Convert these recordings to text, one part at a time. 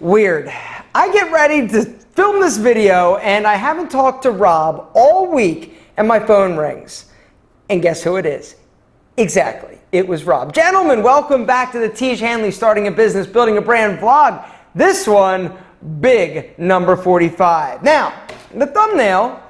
Weird. I get ready to film this video and I haven't talked to Rob all week and my phone rings. And guess who it is? Exactly. It was Rob. Gentlemen, welcome back to the Tiege Hanley Starting a Business, Building a Brand vlog. This one, big number 45. Now, in the thumbnail,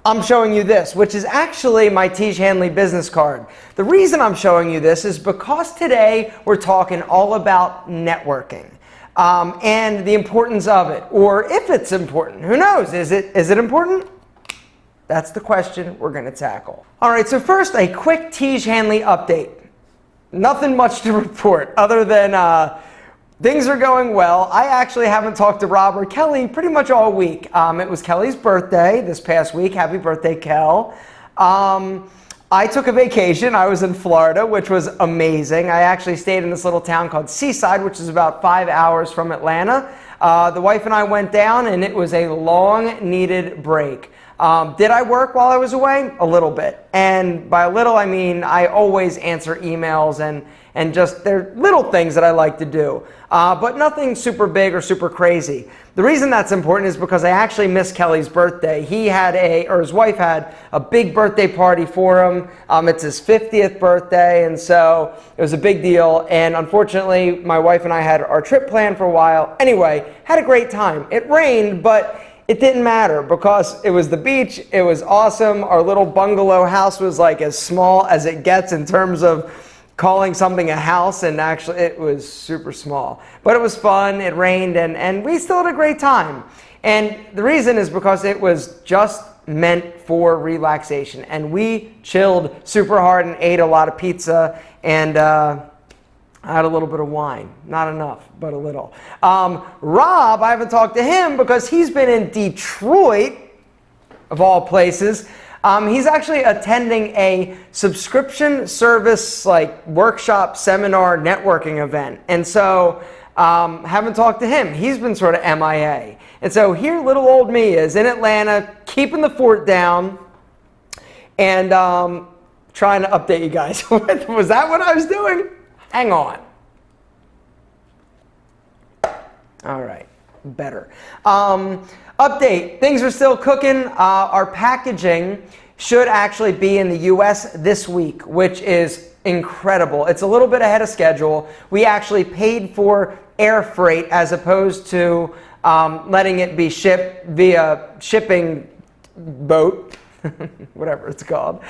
I'm showing you this, which is actually my Tiege Hanley business card. The reason I'm showing you this is because today we're talking all about networking. And the importance of it, or if it's important. Who knows? Is it important? That's the question we're going to tackle. All right, so first, a quick Tiege Hanley update. Nothing much to report other than things are going well. I actually haven't talked to Rob or Kelly pretty much all week. It was Kelly's birthday this past week. Happy birthday, Kel. I took a vacation. I was in Florida, which was amazing. I actually stayed in this little town called Seaside, which is about 5 hours from Atlanta. The wife and I went down, and it was a long-needed break. Did I work while I was away? A little bit. And by a little, I mean I always answer emails and just they're little things that I like to do. But nothing super big or super crazy. The reason that's important is because I actually missed Kelly's birthday. He had his wife had a big birthday party for him. It's his 50th birthday, and so it was a big deal. And unfortunately, my wife and I had our trip planned for a while. Anyway, had a great time. It rained, but it didn't matter because it was the beach. It was awesome. Our little bungalow house was like as small as it gets in terms of calling something a house, and actually it was super small. But it was fun, it rained, and we still had a great time. And the reason is because it was just meant for relaxation. And we chilled super hard and ate a lot of pizza, and I had a little bit of wine. Not enough, but a little. Rob, I haven't talked to him because he's been in Detroit, of all places. He's actually attending a subscription service, like workshop, seminar, networking event. And so, haven't talked to him. He's been sort of MIA. And so here little old me is in Atlanta, keeping the fort down and trying to update you guys. Was that what I was doing? Hang on. All right, better. Update, things are still cooking. Our packaging should actually be in the US this week, which is incredible. It's a little bit ahead of schedule. We actually paid for air freight as opposed to letting it be shipped via shipping boat, whatever it's called,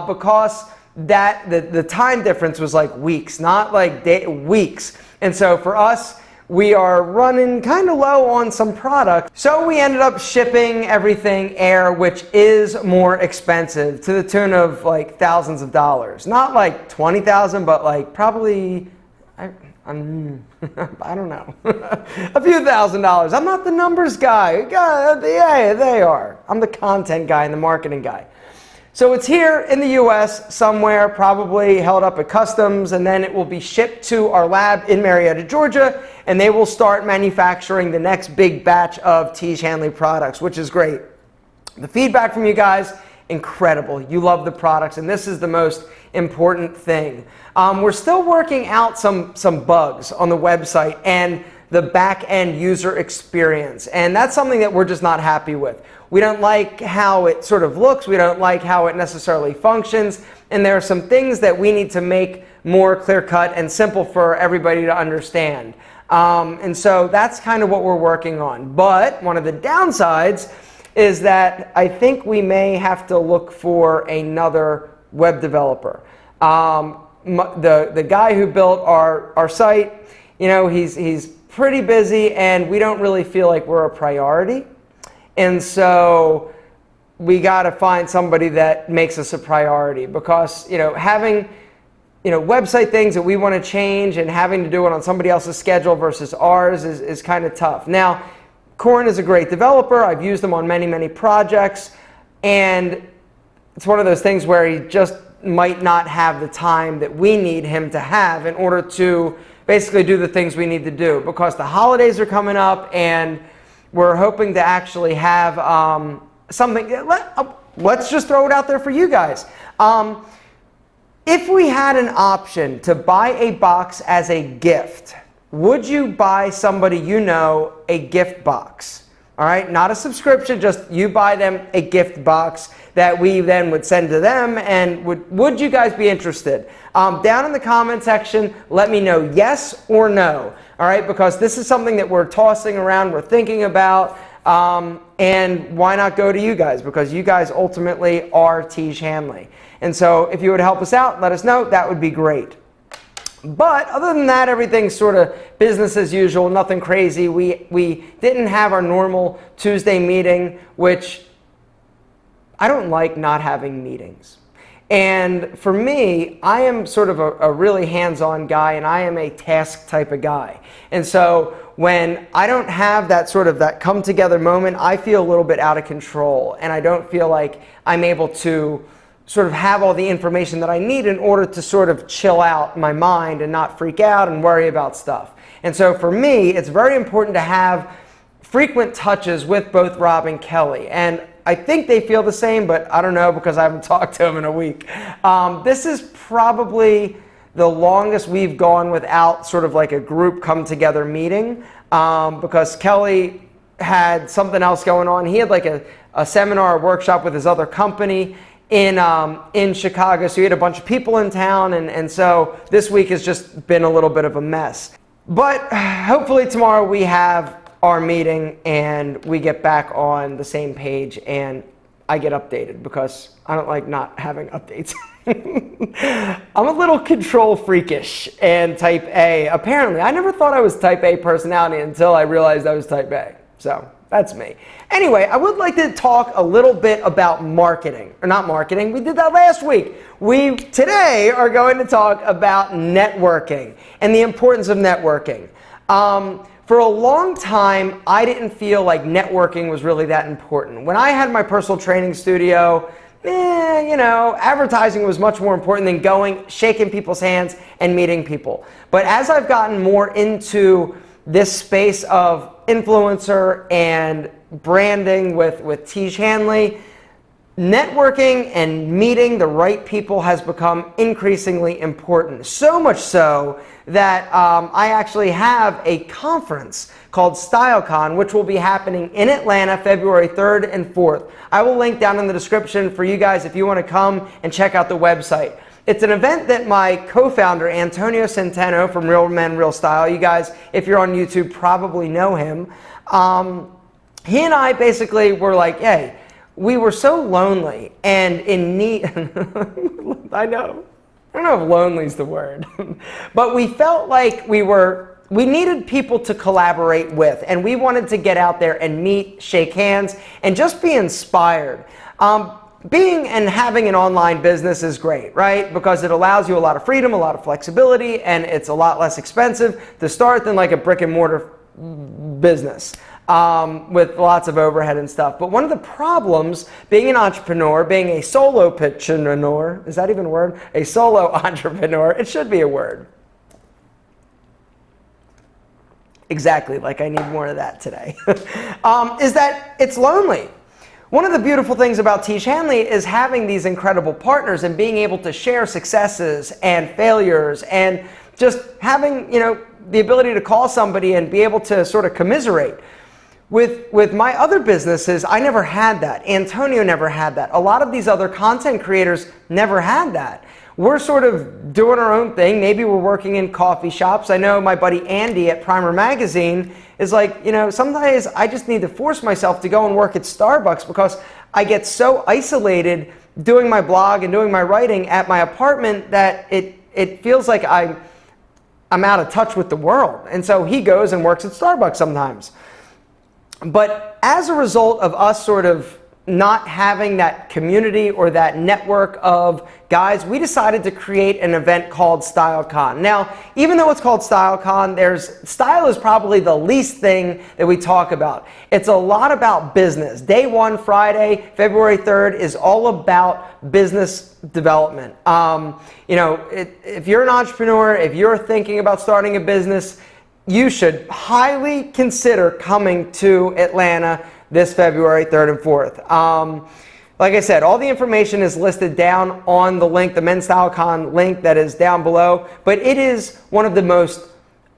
because the time difference was like weeks, not like weeks. And so for us, we are running kind of low on some product. So we ended up shipping everything air, which is more expensive to the tune of like thousands of dollars. Not like 20,000, but like probably, I don't know, a few $1,000s. I'm not the numbers guy. Yeah, they are. I'm the content guy and the marketing guy. So it's here in the US somewhere, probably held up at customs, and then it will be shipped to our lab in Marietta, Georgia, and they will start manufacturing the next big batch of Tiege Hanley products, which is great. The feedback from you guys, incredible. You love the products, and this is the most important thing. We're still working out some bugs on the website and the back-end user experience, and that's something that we're just not happy with. We don't like how it sort of looks. We don't like how it necessarily functions. And there are some things that we need to make more clear-cut and simple for everybody to understand. And so that's kind of what we're working on. But one of the downsides is that I think we may have to look for another web developer. The guy who built our site, you know, he's pretty busy, and we don't really feel like we're a priority. And so we got to find somebody that makes us a priority, because, you know, having, you know, website things that we want to change and having to do it on somebody else's schedule versus ours is kind of tough. Now, Corin is a great developer. I've used him on many, many projects, and it's one of those things where he just might not have the time that we need him to have in order to basically do the things we need to do, because the holidays are coming up, and we're hoping to actually have something. Let's just throw it out there for you guys. If we had an option to buy a box as a gift would you buy somebody you know a gift box? All right, not a subscription, just you buy them a gift box that we then would send to them, and would you guys be interested? Down in the comment section, let me know yes or no, all right, because this is something that we're tossing around, we're thinking about, and why not go to you guys, because you guys ultimately are Tiege Hanley. And so if you would help us out, let us know, that would be great. But other than that, everything's sort of business as usual, nothing crazy. We didn't have our normal Tuesday meeting, which I don't like not having meetings. And for me, I am sort of a really hands-on guy, and I am a task type of guy. And so when I don't have that sort of that come together moment, I feel a little bit out of control, and I don't feel like I'm able to sort of have all the information that I need in order to sort of chill out my mind and not freak out and worry about stuff. And so for me, it's very important to have frequent touches with both Rob and Kelly. And I think they feel the same, but I don't know because I haven't talked to them in a week. This is probably the longest we've gone without sort of like a group come together meeting, because Kelly had something else going on. He had like a seminar, a workshop with his other company in Chicago, so he had a bunch of people in town, and so this week has just been a little bit of a mess. But hopefully tomorrow we have our meeting and we get back on the same page and I get updated, because I don't like not having updates. I'm a little control freakish and type A. Apparently, I never thought I was type A personality until I realized I was type A. So that's me. Anyway, I would like to talk a little bit about marketing, or not marketing. We did that last week. We today are going to talk about networking and the importance of networking. For a long time, I didn't feel like networking was really that important. When I had my personal training studio, you know, advertising was much more important than going, shaking people's hands, and meeting people. But as I've gotten more into this space of influencer and branding with Tiege Hanley, networking and meeting the right people has become increasingly important. So much so that I actually have a conference called StyleCon, which will be happening in Atlanta, February 3rd and 4th. I will link down in the description for you guys if you want to come and check out the website. It's an event that my co-founder, Antonio Centeno from Real Men, Real Style, you guys, if you're on YouTube, probably know him. He and I basically were like, hey, we were so lonely and in need. I don't know if lonely is the word, but we felt like we needed people to collaborate with, and we wanted to get out there and meet, shake hands, and just be inspired. Being and having an online business is great, right? Because it allows you a lot of freedom, a lot of flexibility, and it's a lot less expensive to start than like a brick and mortar business. With lots of overhead and stuff. But one of the problems being an entrepreneur, being a solo-pitcheneur, is that even a word? A solo entrepreneur, it should be a word. Exactly, like I need more of that today. Is that it's lonely. One of the beautiful things about Tiege Hanley is having these incredible partners and being able to share successes and failures and just having, you know, the ability to call somebody and be able to sort of commiserate. With my other businesses, I never had that. Antonio never had that. A lot of these other content creators never had that. We're sort of doing our own thing. Maybe we're working in coffee shops. I know my buddy Andy at Primer Magazine is like, you know, sometimes I just need to force myself to go and work at Starbucks because I get so isolated doing my blog and doing my writing at my apartment that it feels like I'm out of touch with the world. And so he goes and works at Starbucks sometimes. But as a result of us sort of not having that community or that network of guys, we decided to create an event called StyleCon. Now, even though it's called StyleCon, style is probably the least thing that we talk about. It's a lot about business. Day one, Friday, February 3rd, is all about business development. You know, if you're an entrepreneur, if you're thinking about starting a business, you should highly consider coming to Atlanta this February 3rd and 4th. Like I said, all the information is listed down on the link, the Men's StyleCon link that is down below, but it is one of the most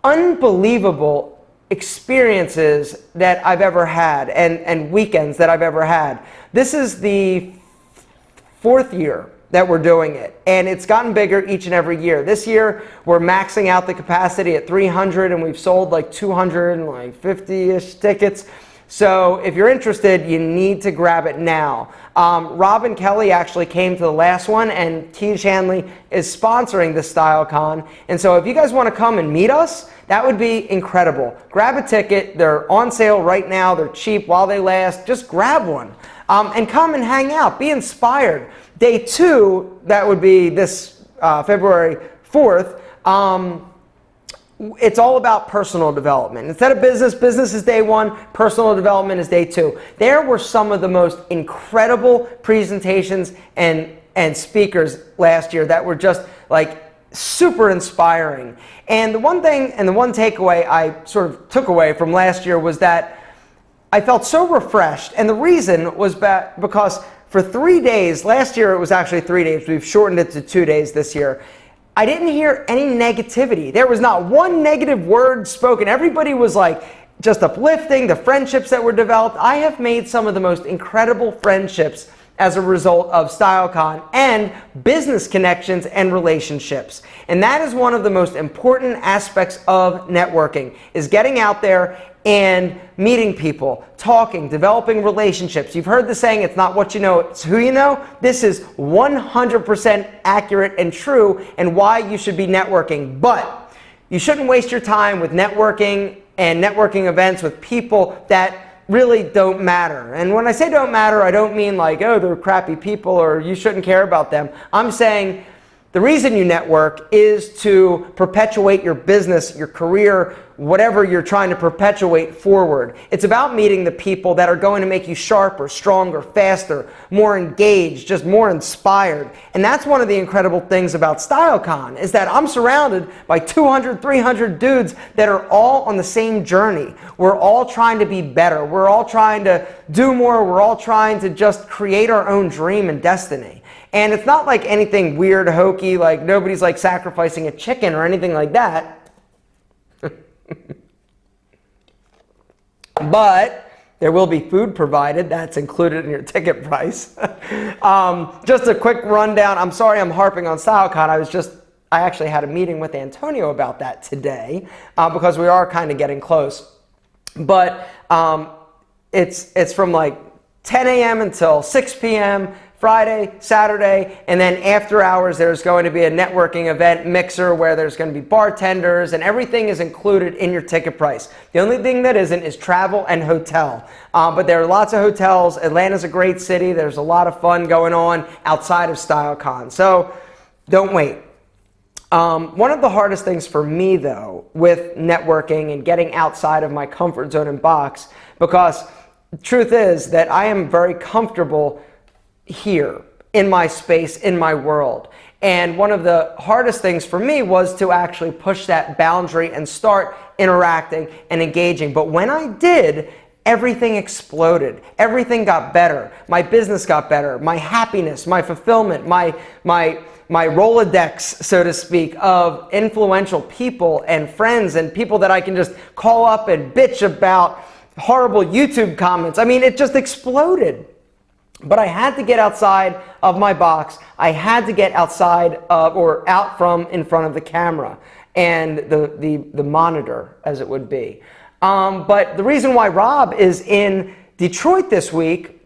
unbelievable experiences that I've ever had and weekends that I've ever had. This is the 4th year that we're doing it, and it's gotten bigger each and every year. This year we're maxing out the capacity at 300, and we've sold like 250-ish tickets. So if you're interested, you need to grab it now. Rob and Kelly actually came to the last one, and Tiege Hanley is sponsoring the StyleCon. And so if you guys want to come and meet us, that would be incredible. Grab a ticket. They're on sale right now. They're cheap while they last. Just grab one and come and hang out. Be inspired. Day 2, that would be this February 4th. It's all about personal development. Instead of business, business is day 1, personal development is day 2. There were some of the most incredible presentations and speakers last year that were just like super inspiring. And the one thing and the one takeaway I sort of took away from last year was that I felt so refreshed. And the reason was because for 3 days, last year it was actually 3 days, we've shortened it to 2 days this year, I didn't hear any negativity. There was not one negative word spoken. Everybody was like just uplifting, the friendships that were developed. I have made some of the most incredible friendships as a result of StyleCon and business connections and relationships. And that is one of the most important aspects of networking, is getting out there and meeting people, talking, developing relationships. You've heard the saying, it's not what you know, it's who you know. This is 100% accurate and true, and why you should be networking. But you shouldn't waste your time with networking and networking events with people that really don't matter. And when I say don't matter, I don't mean like, oh, they're crappy people or you shouldn't care about them. I'm saying the reason you network is to perpetuate your business, your career, whatever you're trying to perpetuate forward. It's about meeting the people that are going to make you sharper, stronger, faster, more engaged, just more inspired. And that's one of the incredible things about StyleCon, is that I'm surrounded by 200, 300 dudes that are all on the same journey. We're all trying to be better. We're all trying to do more. We're all trying to just create our own dream and destiny. And it's not like anything weird, hokey, like nobody's like sacrificing a chicken or anything like that. But there will be food provided. That's included in your ticket price. Just a quick rundown. I'm sorry I'm harping on StyleCon. I actually had a meeting with Antonio about that today because we are kind of getting close. But it's from like 10 a.m. until 6 p.m. Friday, Saturday, and then after hours there's going to be a networking event mixer where there's going to be bartenders, and everything is included in your ticket price. The only thing that isn't is travel and hotel. But there are lots of hotels. Atlanta's a great city. There's a lot of fun going on outside of StyleCon. So don't wait. One of the hardest things for me, though, with networking and getting outside of my comfort zone and box, because the truth is that I am very comfortable here in my space, in my world. And one of the hardest things for me was to actually push that boundary and start interacting and engaging. But when I did, everything exploded. Everything got better. My business got better. My happiness, my fulfillment, my Rolodex, so to speak, of influential people and friends and people that I can just call up and bitch about horrible YouTube comments. I mean, it just exploded. But I had to get outside of my box. I had to get outside of, or out from in front of the camera and the monitor, as it would be. But the reason why Rob is in Detroit this week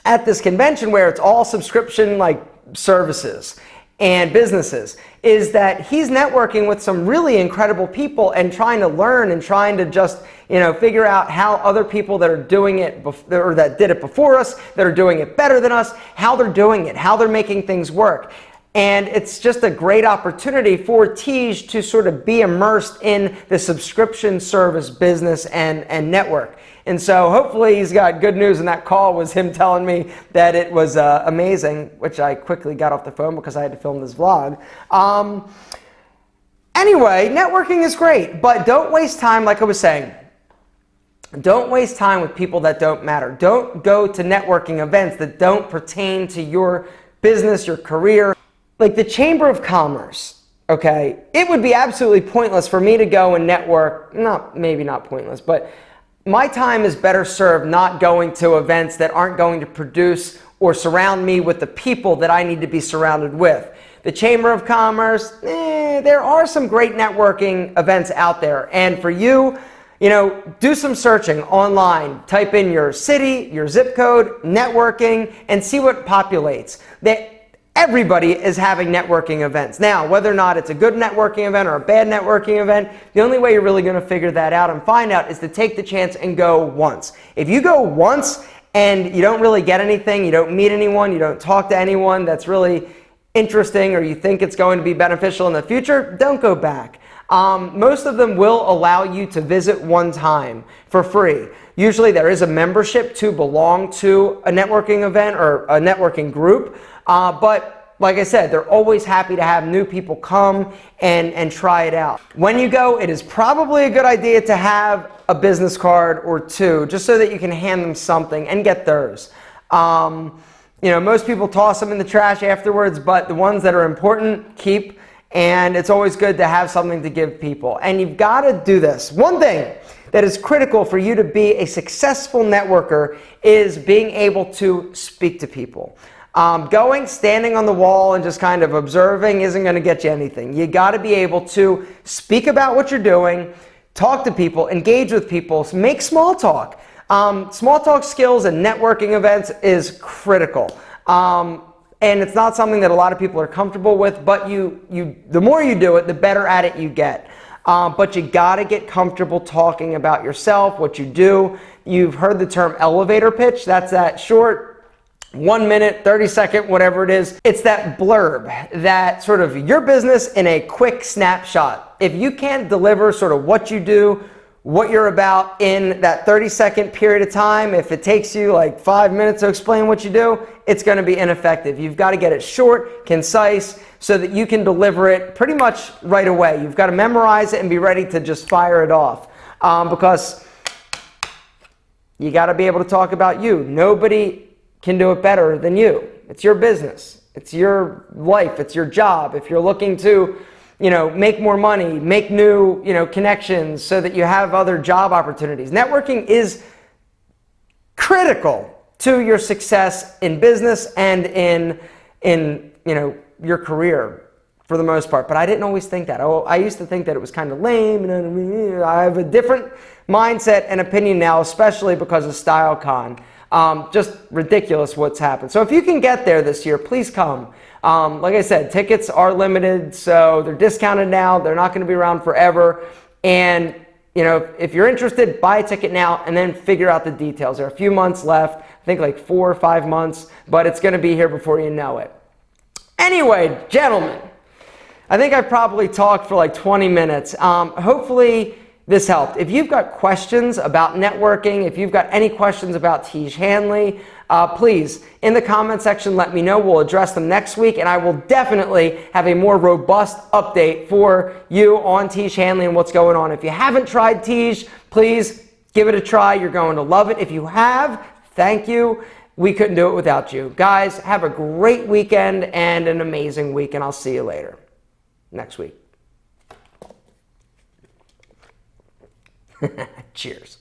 at this convention where it's all subscription like services and businesses is that he's networking with some really incredible people and trying to learn and trying to just, figure out how other people that are doing it or that did it before us, that are doing it better than us, how they're doing it, how they're making things work. And it's just a great opportunity for Tiege to sort of be immersed in the subscription service business and network. And so hopefully he's got good news, and that call was him telling me that it was amazing, which I quickly got off the phone because I had to film this vlog. Anyway, networking is great, but don't waste time, like I was saying. Don't waste time with people that don't matter. Don't go to networking events that don't pertain to your business, your career. Like the Chamber of Commerce, okay, it would be absolutely pointless for me to go and network. Maybe not pointless, but my time is better served not going to events that aren't going to produce or surround me with the people that I need to be surrounded with. The Chamber of Commerce, there are some great networking events out there. And for you, do some searching online. Type in your city, your zip code, networking, and see what populates. Everybody is having networking events. Now, whether or not it's a good networking event or a bad networking event, the only way you're really going to figure that out and find out is to take the chance and go once. If you go once and you don't really get anything, you don't meet anyone, you don't talk to anyone that's really interesting, or you think it's going to be beneficial in the future, don't go back. Most of them will allow you to visit one time for free. Usually there is a membership to belong to a networking event or a networking group, but like I said, they're always happy to have new people come and try it out. When you go, it is probably a good idea to have a business card or two, just so that you can hand them something and get theirs. Most people toss them in the trash afterwards, but the ones that are important, keep. And it's always good to have something to give people. And you've got to do this. One thing that is critical for you to be a successful networker is being able to speak to people. Standing on the wall and just kind of observing isn't going to get you anything. You got to be able to speak about what you're doing, talk to people, engage with people, make small talk. Small talk skills and networking events is critical. And it's not something that a lot of people are comfortable with, but the more you do it, the better at it you get. But you gotta get comfortable talking about yourself, what you do. You've heard the term elevator pitch. That's that short 1 minute, 30-second, whatever it is. It's that blurb, that sort of your business in a quick snapshot. If you can't deliver sort of what you do, what you're about in that 30-second period of time, if it takes you like 5 minutes to explain what you do, it's going to be ineffective. You've got to get it short, concise, so that you can deliver it pretty much right away. You've got to memorize it and be ready to just fire it off, because you got to be able to talk about you. Nobody can do it better than you. It's your business. It's your life. It's your job. If you're looking to make more money, make new, connections so that you have other job opportunities. Networking is critical to your success in business and in your career for the most part. But I didn't always think that. I used to think that it was kind of lame. I have a different mindset and opinion now, especially because of StyleCon. Just ridiculous what's happened. So if you can get there this year, please come. Like I said, tickets are limited, so they're discounted now. They're not going to be around forever. And, if you're interested, buy a ticket now and then figure out the details. There are a few months left, I think like 4 or 5 months, but it's going to be here before you know it. Anyway, gentlemen, I think I've probably talked for like 20 minutes. Hopefully this helped. If you've got questions about networking, if you've got any questions about Tiege Hanley, please, in the comment section, let me know. We'll address them next week, and I will definitely have a more robust update for you on Tiege Hanley and what's going on. If you haven't tried Tiege, please give it a try. You're going to love it. If you have, thank you. We couldn't do it without you. Guys, have a great weekend and an amazing week, and I'll see you later next week. Cheers.